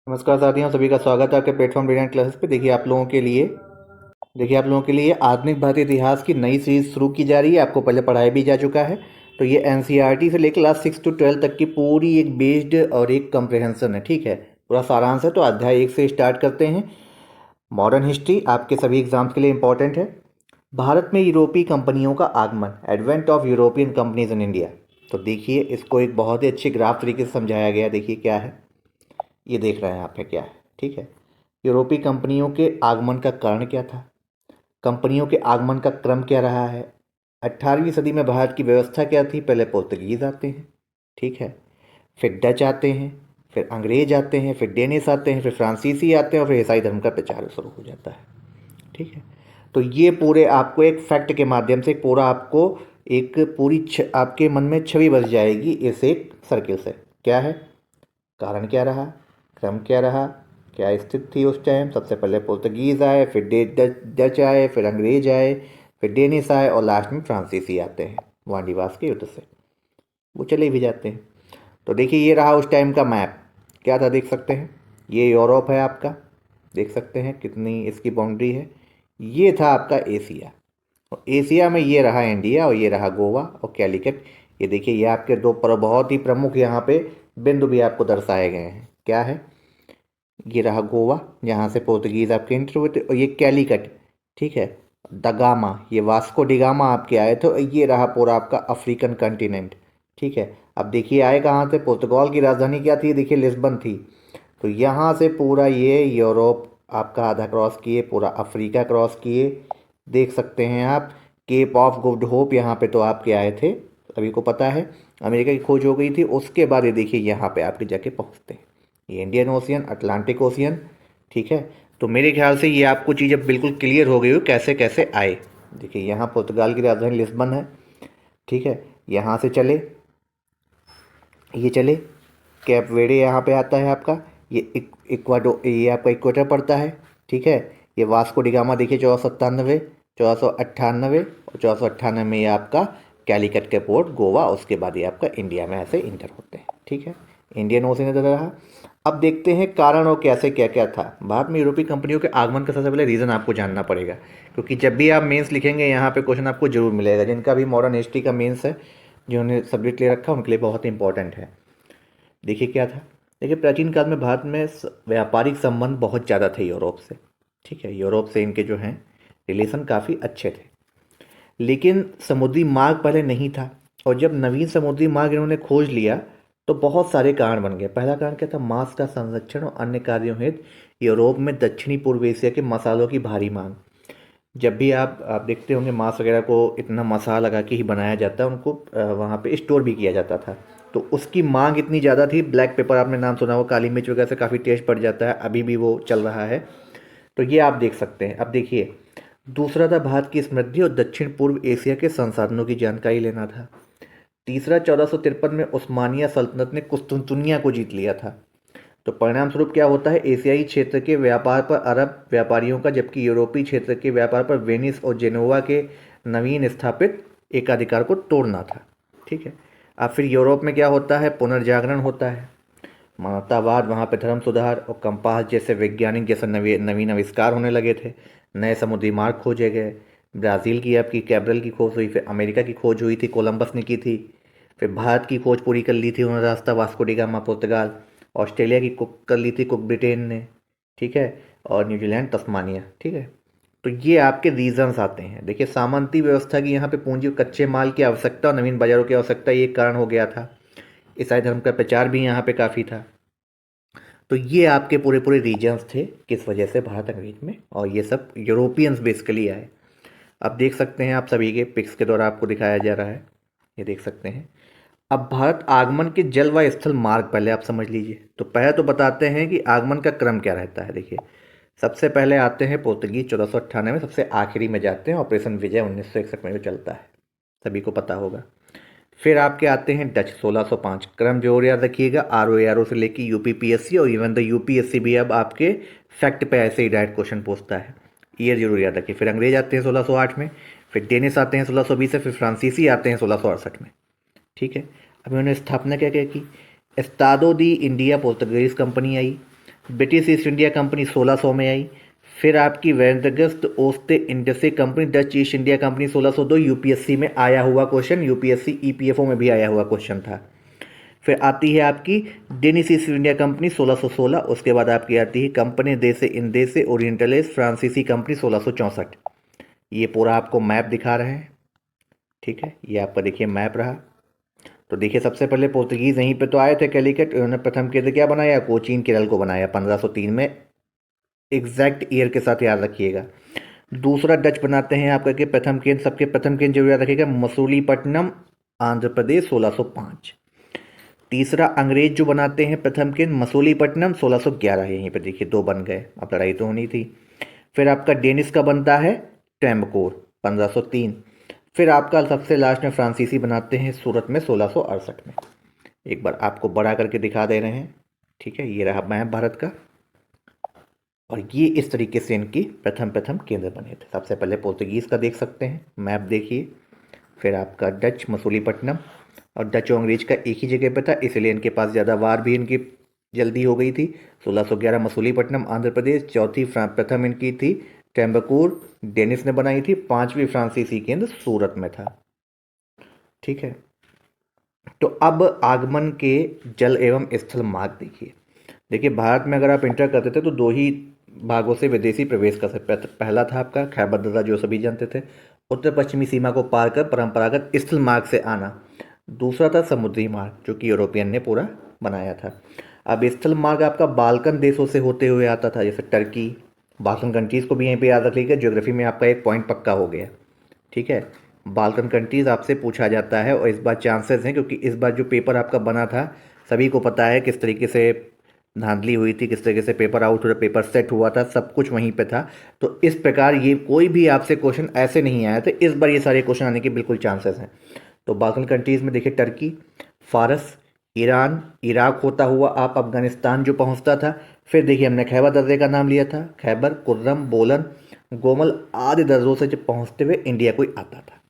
नमस्कार साथियों, सभी का स्वागत है आपके प्लेटफॉर्म ब्रिलियंट क्लासेस पे। देखिए आप लोगों के लिए आधुनिक भारतीय इतिहास की नई सीरीज शुरू की जा रही है। आपको पहले पढ़ाया भी जा चुका है। तो ये एनसीईआरटी से लेकर क्लास 6 to 12 तक की पूरी एक बेस्ड और एक कंप्रिहेंशन है। ठीक है, पूरा सारांश है। तो अध्याय 1 से स्टार्ट करते हैं। मॉडर्न हिस्ट्री आपके सभी एग्जाम्स के लिए इंपॉर्टेंट है। भारत में यूरोपीय कंपनियों का आगमन, advent of European companies in India. तो देखिए, इसको एक बहुत ही अच्छे ग्राफ तरीके से समझाया गया। देखिए क्या है, ये देख रहे हैं आप है क्या है। ठीक है, यूरोपीय कंपनियों के आगमन का कारण क्या था, कंपनियों के आगमन का क्रम क्या रहा है, 18वीं सदी में भारत की व्यवस्था क्या थी। पहले पुर्तगीज आते हैं, ठीक है, फिर डच आते हैं, फिर अंग्रेज आते हैं, फिर डेनिस आते हैं, फिर फ्रांसीसी आते हैं और फिर ईसाई धर्म का प्रचार शुरू हो जाता है। ठीक है, तो ये पूरे आपको एक फैक्ट के माध्यम से पूरा आपको एक आपके मन में छवि बस जाएगी इस एक सर्किल से। क्या है, कारण क्या रहा, क्रम क्या रहा, क्या स्थिति थी उस टाइम। सबसे पहले पुर्तगीज आए, फिर डच आए, फिर अंग्रेज आए, फिर डेनिस आए और लास्ट में फ्रांसीसी आते हैं वाणिवास के युद्ध से। वो चले भी जाते हैं। तो देखिए, ये रहा उस टाइम का मैप। क्या था देख सकते हैं, ये यूरोप है आपका, देख सकते हैं कितनी इसकी बाउंड्री है। ये था आपका एशिया, और एशिया में ये रहा इंडिया और ये रहा गोवा और कैलिकट। ये देखिए, ये आपके दो पर बहुत ही प्रमुख यहाँ पे बिंदु भी आपको दर्शाए गए हैं। क्या है, ये रहा गोवा जहाँ से पोर्तुगीज़ आपके एंटर हुए थे, और ये कैलिकट, ठीक है, दगामा, ये वास्को डिगामा आपके आए थे। और ये रहा पूरा आपका अफ्रीकन कंटिनेंट। ठीक है, अब देखिए आए कहाँ से, पुर्तगाल की राजधानी क्या थी, देखिए लिस्बन थी। तो यहाँ से पूरा ये यूरोप आपका आधा क्रॉस किए, पूरा अफ्रीका क्रॉस किए। देख सकते हैं आप, केप ऑफ गुड होप यहाँ पे तो आपके आए थे, सभी को पता है। अमेरिका की खोज हो गई थी, उसके बाद ये देखिए यहाँ पे आपके जाके पहुँचते हैं, ये इंडियन ओशियन, अटलांटिक ओशियन। ठीक है, तो मेरे ख्याल से ये आपको चीज़ अब बिल्कुल क्लियर हो गई हो कैसे कैसे आए। देखिए यहाँ पुर्तगाल की राजधानी लिस्बन है। ठीक है, यहाँ से चले, ये चले, कैप वेडे यहाँ पे आता है आपका, ये इक्वाडो, ये आपका इक्वेटर पड़ता है। ठीक है, ये वास्को डिगामा देखिए 1497, 1498 और 1498 में ये आपका कैलिकट के पोर्ट गोवा, उसके बाद ये आपका इंडिया में ऐसे इंटर होते हैं। ठीक है, इंडियन ओशन इधर रहा। अब देखते हैं कारण और कैसे क्या क्या था। भारत में यूरोपीय कंपनियों के आगमन का सबसे पहले रीज़न आपको जानना पड़ेगा, क्योंकि जब भी आप मेंस लिखेंगे यहाँ पे क्वेश्चन आपको जरूर मिलेगा। जिनका भी मॉडर्न हिस्ट्री का मेंस है, जिन्होंने सब्जेक्ट ले रखा है, उनके लिए बहुत इंपॉर्टेंट है। देखिए क्या था, देखिए प्राचीन काल में भारत में व्यापारिक संबंध बहुत ज़्यादा थे यूरोप से। ठीक है, यूरोप से इनके जो हैं रिलेशन काफ़ी अच्छे थे, लेकिन समुद्री मार्ग पहले नहीं था। और जब नवीन समुद्री मार्ग इन्होंने खोज लिया तो बहुत सारे कारण बन गए। पहला कारण क्या था, मांस का संरक्षण और अन्य कार्यों हेतु यूरोप में दक्षिणी पूर्व एशिया के मसालों की भारी मांग। जब भी आप देखते होंगे मांस वगैरह को इतना मसाला लगा के ही बनाया जाता है, उनको वहाँ पे स्टोर भी किया जाता था। तो उसकी मांग इतनी ज़्यादा थी। ब्लैक पेपर आपने नाम सुना हो, काली मिर्च वगैरह से काफ़ी टेस्ट बढ़ जाता है, अभी भी वो चल रहा है। तो ये आप देख सकते हैं। अब देखिए, दूसरा था भारत की समृद्धि और दक्षिण पूर्व एशिया के संसाधनों की जानकारी लेना था। तीसरा, 1453 में उस्मानिया सल्तनत ने कुस्तुनतुनिया को जीत लिया था। तो परिणाम स्वरूप क्या होता है, एशियाई क्षेत्र के व्यापार पर अरब व्यापारियों का, जबकि यूरोपीय क्षेत्र के व्यापार पर वेनिस और जेनोवा के नवीन स्थापित एकाधिकार को तोड़ना था। ठीक है, अब फिर यूरोप में क्या होता है, पुनर्जागरण होता है, मानवतावाद, वहाँ पे धर्म सुधार और कंपास जैसे वैज्ञानिक जैसे नवीन आविष्कार होने लगे थे। नए समुद्री मार्ग खोजे गए। ब्राज़ील की आपकी कैब्रल की खोज हुई, फिर अमेरिका की खोज हुई थी, कोलंबस ने की थी। फिर भारत की खोज पूरी कर ली थी उन्होंने, रास्ता वास्को डी गामा पुर्तगाल। ऑस्ट्रेलिया की कुक कर ली थी कुक ब्रिटेन ने। ठीक है, और न्यूजीलैंड तस्मानिया। ठीक है, तो ये आपके रीजंस आते हैं। देखिए, सामंती व्यवस्था की यहाँ पे पूंजी कच्चे माल की आवश्यकता और नवीन बाजारों की आवश्यकता, ये एक कारण हो गया था। ईसाई धर्म का प्रचार भी यहाँ पे काफ़ी था। तो ये आपके पूरे पूरे रीजन्स थे किस वजह से भारत अंग्रेज में, और ये सब यूरोपियंस बेसिकली आए। अब देख सकते हैं आप, सभी के पिक्स के द्वारा आपको दिखाया जा रहा है, ये देख सकते हैं। अब भारत आगमन के जल व स्थल मार्ग पहले आप समझ लीजिए। तो पहले तो बताते हैं कि आगमन का क्रम क्या रहता है। देखिए, सबसे पहले आते हैं पोर्तुगीज 1498 में, सबसे आखिरी में जाते हैं ऑपरेशन विजय 1961 में जो चलता है, सभी को पता होगा। फिर आपके आते हैं डच 1605। क्रम जरूर याद रखिएगा, RO से लेके UPPSC और इवन द UPSC भी अब आपके फैक्ट पे ऐसे ही डायरेक्ट क्वेश्चन पूछता है, ईयर जरूर याद रखिए। फिर अंग्रेज आते हैं 1608 में, फिर डेनिस आते हैं 1620 से, फिर फ्रांसीसी आते हैं 1668 में। ठीक है, अब इन्होंने स्थापना क्या क्या की, एस्तादो दी इंडिया पोर्तुगीज कंपनी आई। ब्रिटिश ईस्ट इंडिया कंपनी 1600 में आई। फिर आपकी वेंडगस्ट ओस्टे इंडसे company, Dutch East India company 1602। UPSC में आया हुआ क्वेश्चन, यूपीएससी ईपीएफओ में भी आया हुआ क्वेश्चन था। फिर आती है आपकी डेनिश ईस्ट इंडिया कंपनी 1616। उसके बाद आपकी आती है कंपनी देसे इंदेसे ओरिएंटलिस फ्रांसीसी कंपनी 1664। ये पूरा आपको मैप दिखा रहे हैं, ठीक है। ये आपका देखिए मैप रहा। तो देखिए सबसे पहले पोर्तुगीज़ यहीं पे तो आए थे कैलिकट, उन्होंने प्रथम केंद्र क्या बनाया, कोचीन केरल को बनाया 1503 में, एग्जैक्ट ईयर के साथ याद रखिएगा। दूसरा डच बनाते हैं आपका कि प्रथम केंद्र, सबके प्रथम केंद्र जरूर याद रखिएगा, मसूलीपट्टनम आंध्र प्रदेश 1605। तीसरा अंग्रेज जो बनाते हैं प्रथम केंद्र मसूलीपट्टनम 1611, यहीं पे देखिए दो बन गए, अब लड़ाई तो होनी थी। फिर आपका डेनिस का बनता है ट्रेमकोर 1503। फिर आपका सबसे लास्ट में फ्रांसीसी बनाते हैं सूरत में 1668 में। एक बार आपको बड़ा करके दिखा दे रहे हैं, ठीक है। ये रहा मैप भारत का, और ये इस तरीके से इनकी प्रथम केंद्र बने थे। सबसे पहले पोर्तुगीज़ का देख सकते हैं मैप, देखिए। फिर आपका डच मसूलीपट्टनम, और डच और अंग्रेज का एक ही जगह पे था, इसलिए इनके पास ज़्यादा वार भी इनकी जल्दी हो गई थी। 1611 मसूलीपट्टनम आंध्र प्रदेश, चौथी प्रथम इनकी थी टेम्बकूर, डेनिस ने बनाई थी, पांचवी फ्रांसीसी केंद्र सूरत में था, ठीक है। तो अब आगमन के जल एवं स्थल मार्ग देखिए। देखिए भारत में अगर आप इंटर करते थे तो दो ही भागों से विदेशी प्रवेश कर सकते। पहला था आपका खैबर दर्रा, जो सभी जानते थे, उत्तर पश्चिमी सीमा को पार कर परंपरागत स्थल मार्ग से आना। दूसरा था समुद्री मार्ग, जो कि यूरोपियन ने पूरा बनाया था। अब स्थल मार्ग आपका बाल्कन देशों से होते हुए आता था, जैसे टर्की, बाल्कन कंट्रीज़ को भी यहीं पे याद रख लीजिएगा, ज्योग्राफी में आपका एक पॉइंट पक्का हो गया, ठीक है। बाल्कन कंट्रीज़ आपसे पूछा जाता है, और इस बार चांसेस हैं, क्योंकि इस बार जो पेपर आपका बना था सभी को पता है किस तरीके से धांधली हुई थी, किस तरीके से पेपर आउट हुआ, पेपर सेट हुआ था, सब कुछ वहीं पे था। तो इस प्रकार ये कोई भी आपसे क्वेश्चन ऐसे नहीं आया था, इस बार ये सारे क्वेश्चन आने के बिल्कुल चांसेस हैं। तो बाल्कन कंट्रीज़ में देखिए टर्की, फारस, ईरान, इराक होता हुआ आप अफगानिस्तान जो पहुंचता था। फिर देखिए हमने खैबर दर्रे का नाम लिया था, खैबर, कुर्रम, बोलन, गोमल आदि दर्रों से जब पहुंचते हुए इंडिया कोई आता था।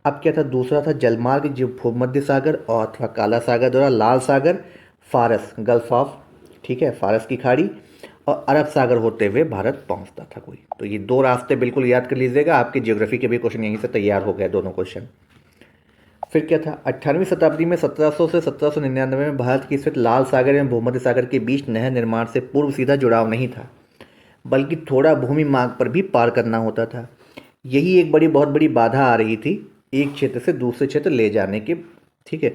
अब क्या था, दूसरा था जलमार्ग, जो भूमध्य सागर और अथवा काला सागर द्वारा लाल सागर, फारस, गल्फ ऑफ, ठीक है, फारस की खाड़ी, और अरब सागर होते हुए भारत पहुंचता था कोई। तो ये दो रास्ते बिल्कुल याद कर लीजिएगा, आपके ज्योग्राफी के भी क्वेश्चन यहीं से तैयार हो गए दोनों क्वेश्चन। फिर क्या था, 18वीं शताब्दी में 1700 से 1799 में भारत की स्थित लाल सागर एवं भूमध्य सागर के बीच नहर निर्माण से पूर्व सीधा जुड़ाव नहीं था, बल्कि थोड़ा भूमि मार्ग पर भी पार करना होता था। यही एक बहुत बड़ी बाधा आ रही थी एक क्षेत्र से दूसरे क्षेत्र ले जाने के, ठीक है,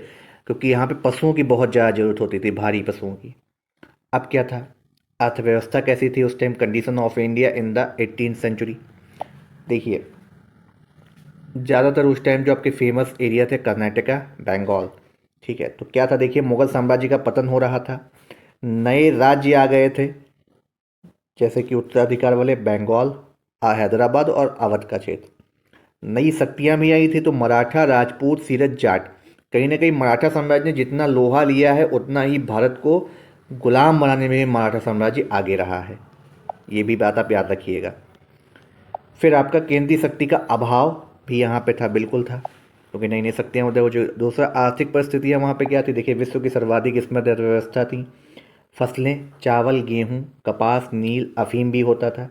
क्योंकि यहाँ पे पशुओं की बहुत ज़्यादा जरूरत होती थी, भारी पशुओं की। अब क्या था, अर्थव्यवस्था कैसी थी उस time, condition of India in the 18th century. देखिए ज़्यादातर उस टाइम जो आपके फेमस एरिया थे कर्नाटका, बंगाल, ठीक है। तो क्या था, देखिए मुगल साम्राज्य का पतन हो रहा था, नए राज्य आ गए थे, जैसे कि उत्तराधिकार वाले बंगाल, हैदराबाद और अवध का क्षेत्र। नई शक्तियाँ भी आई थी, तो मराठा, राजपूत, सीरत, जाट। कहीं ना कहीं मराठा साम्राज्य ने जितना लोहा लिया है उतना ही भारत को गुलाम बनाने में मराठा साम्राज्य आगे रहा है, ये भी बात आप याद रखिएगा। फिर आपका केंद्रीय शक्ति का अभाव भी यहाँ पे था, बिल्कुल था, क्योंकि नई नई शक्तियाँ होते वो जो। दूसरा आर्थिक परिस्थितियाँ वहाँ पे क्या थी, देखिए विश्व की सर्वाधिक समृद्ध अर्थव्यवस्था थी, फसलें चावल, गेहूँ, कपास, नील, अफीम भी होता था।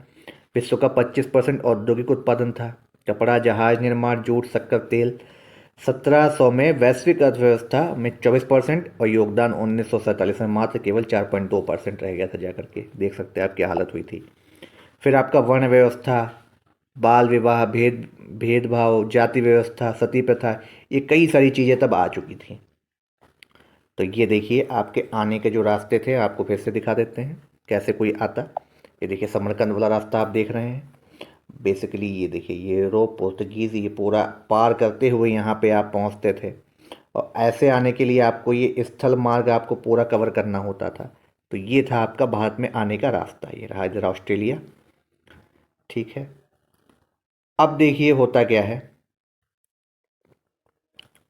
विश्व का 25% औद्योगिक उत्पादन था, कपड़ा, जहाज निर्माण, जूट, शक्कर, तेल। 1700 में वैश्विक अर्थव्यवस्था में 24%, और योगदान 1947 में मात्र केवल 4.2% रह गया था, जाकर के देख सकते हैं आप क्या हालत हुई थी। फिर आपका वर्ण व्यवस्था, बाल विवाह, भेदभाव, जाति व्यवस्था, सती प्रथा, ये कई सारी चीज़ें तब आ चुकी थी। तो ये देखिए आपके आने के जो रास्ते थे, आपको फिर से दिखा देते हैं कैसे कोई आता। ये देखिए समरकंद वाला रास्ता आप देख रहे हैं, बेसिकली ये देखिए ये यूरोप, पोर्तुगीज़, ये पूरा पार करते हुए यहाँ पे आप पहुँचते थे, और ऐसे आने के लिए आपको ये स्थल मार्ग आपको पूरा कवर करना होता था। तो ये था आपका भारत में आने का रास्ता, ये रहा इधर ऑस्ट्रेलिया, ठीक है। अब देखिए होता क्या है,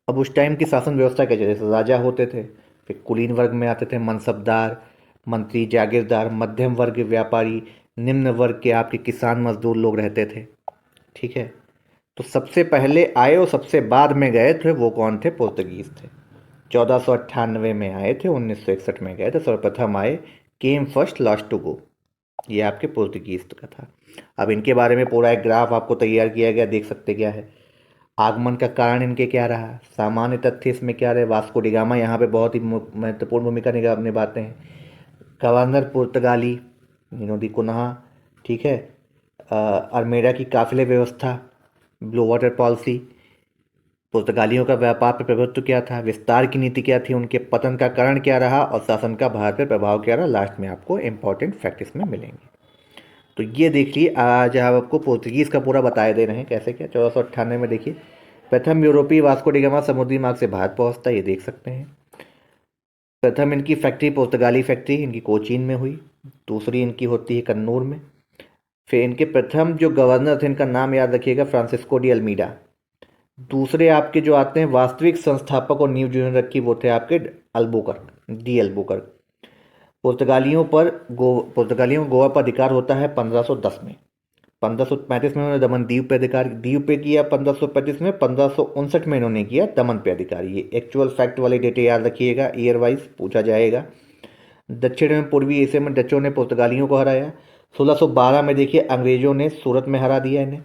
अब उस टाइम की शासन व्यवस्था क्या चली, जैसे राजा होते थे, फिर कुलीन वर्ग में आते थे मनसबदार, मंत्री, जागीरदार, मध्यम वर्ग व्यापारी, निम्न वर्ग के आपके किसान मजदूर लोग रहते थे, ठीक है। तो सबसे पहले आए और सबसे बाद में गए थे वो कौन थे, पोर्तुगीज़ थे। 1498 में आए थे, 1961 में गए थे, सर्वप्रथम आए came first last to go, ये आपके पोर्तुगीज का था। अब इनके बारे में पूरा एक ग्राफ आपको तैयार किया गया, देख सकते क्या है। आगमन का कारण इनके क्या रहा, सामान्य तथ्य इसमें क्या रहे, वास्को डी गामा यहाँ पे बहुत ही महत्वपूर्ण भूमिका निभाते हैं। गवर्नर पुर्तगाली नीनो दी कुन्हा, ठीक है। अल्मेडा की काफिले व्यवस्था, ब्लू वाटर पॉलिसी, पुर्तगालियों का व्यापार पर प्रभुत्व क्या था, विस्तार की नीति क्या थी, उनके पतन का कारण क्या रहा और शासन का भारत पर प्रभाव क्या रहा। लास्ट में आपको इंपॉर्टेंट फैक्ट इसमें मिलेंगे। तो ये देखिए, आज हम आपको पोर्तुगीज़ का पूरा बताए दे रहे हैं कैसे क्या। 1498 में देखिए प्रथम यूरोपीय वास्को डी गामा समुद्री मार्ग से भारत पहुंचता है, ये देख सकते हैं। प्रथम इनकी फैक्ट्री पुर्तगाली फैक्ट्री इनकी कोचीन में हुई, दूसरी इनकी होती है कन्नूर में। फिर इनके प्रथम जो गवर्नर थे, इनका नाम याद रखिएगा, फ्रांसिस्को डी अल्मीडा। दूसरे आपके जो आते हैं वास्तविक संस्थापक और नींव जिन्होंने रखी, वो थे आपके अल्बुकर्क, डी अल्बुकर्क। पुर्तगालियों को गोवा पर अधिकार होता है 1510 में। 1535 में उन्होंने दमन दीव पे अधिकार किया, 1535 में। 1559 में इन्होंने किया दमन पे अधिकार। ये एक्चुअल फैक्ट वाली डेटे याद रखिएगा, ईयर वाइज पूछा जाएगा। दक्षिण में पूर्वी एशिया में डचों ने पुर्तगालियों को हराया। 1612 में देखिए अंग्रेजों ने सूरत में हरा दिया इन्हें।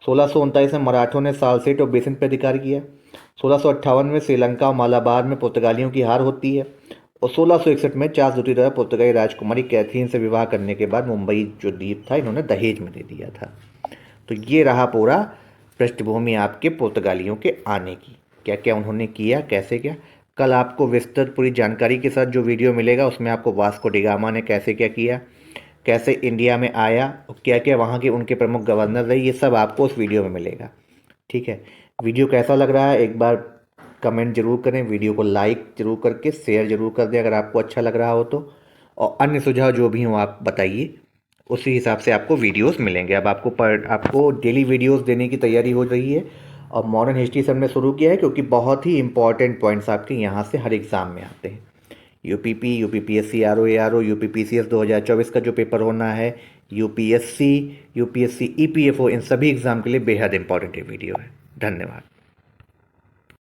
1639 में मराठों ने सालसेट और बेसिन पर अधिकार किया। 1658 में श्रीलंका और मालाबार में पुर्तगालियों की हार होती है। और 1661 में चार्ल्स द्वितीय द्वारा पुर्तगाली राजकुमारी कैथरीन से विवाह करने के बाद मुंबई जो द्वीप था इन्होंने दहेज में दे दिया था। तो ये रहा पूरा पृष्ठभूमि आपके पुर्तगालियों के आने की, क्या क्या उन्होंने किया, कैसे क्या। कल आपको विस्तृत पूरी जानकारी के साथ जो वीडियो मिलेगा उसमें आपको वास्को डी गामा ने कैसे क्या किया, कैसे इंडिया में आया और क्या क्या वहाँ के उनके प्रमुख गवर्नर रहे, ये सब आपको उस वीडियो में मिलेगा। ठीक है, वीडियो कैसा लग रहा है एक बार कमेंट जरूर करें, वीडियो को लाइक जरूर करके शेयर जरूर कर दें अगर आपको अच्छा लग रहा हो तो। और अन्य सुझाव जो भी हों आप बताइए, उसी हिसाब से आपको वीडियोस मिलेंगे। अब आपको डेली वीडियोस देने की तैयारी हो रही है। और मॉडर्न हिस्ट्री से हमने शुरू किया है क्योंकि बहुत ही इंपॉर्टेंट पॉइंट्स आपके यहाँ से हर एग्ज़ाम में आते हैं। यूपीपी, यूपीपीएससी, आरओ, यूपीपीसीएस 2024 का जो पेपर होना है, यूपीएससी, ईपीएफओ, इन सभी एग्ज़ाम के लिए बेहद इंपॉर्टेंट ये वीडियो है। धन्यवाद।